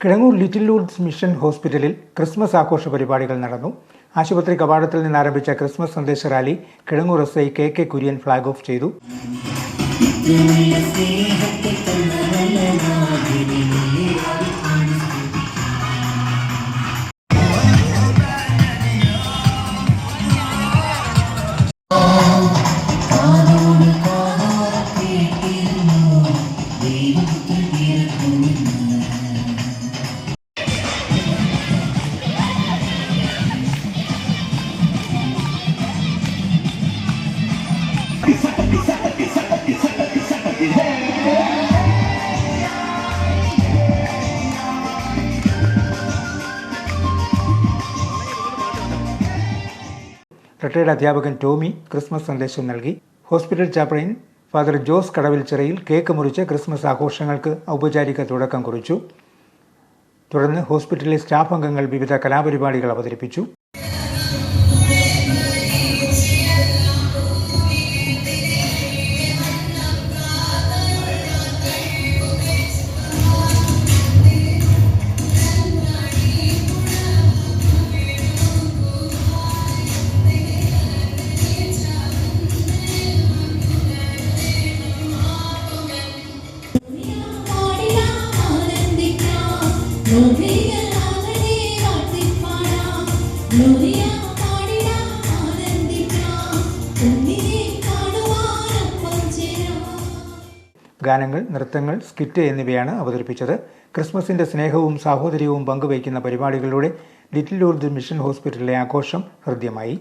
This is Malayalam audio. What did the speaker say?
കിഴങ്ങൂർ ലിറ്റിൽ ലൂർദ്സ് മിഷൻ ഹോസ്പിറ്റലിൽ ക്രിസ്മസ് ആഘോഷ പരിപാടികൾ നടന്നു. ആശുപത്രി കവാടത്തിൽ നിന്ന് ആരംഭിച്ച ക്രിസ്മസ് സന്ദേശ rally Kidangoor SI. K Kurian flag off ചെയ്തു. റിട്ടയർഡ് അധ്യാപകൻ ടോമി ക്രിസ്മസ് സന്ദേശം നൽകി. Hospital chaplain father Jose Kadavilchirayil cake മുറിച്ച് ക്രിസ്മസ് ആഘോഷങ്ങൾക്ക് ഔപചാരിക തുടക്കം കുറിച്ചു. തുടർന്ന് ഹോസ്പിറ്റലിലെ സ്റ്റാഫ് അംഗങ്ങൾ വിവിധ കലാപരിപാടികൾ അവതരിപ്പിച്ചു. ഗാനങ്ങൾ, നൃത്തങ്ങൾ, സ്കിറ്റ് എന്നിവയാണ് അവതരിപ്പിച്ചത്. ക്രിസ്മസിന്റെ സ്നേഹവും സാഹോദര്യവും പങ്കുവയ്ക്കുന്ന പരിപാടികളിലൂടെ ലിറ്റിൽ ലൂർദ്സ് മിഷൻ ഹോസ്പിറ്റലിലെ ആഘോഷം ഹൃദ്യമായി.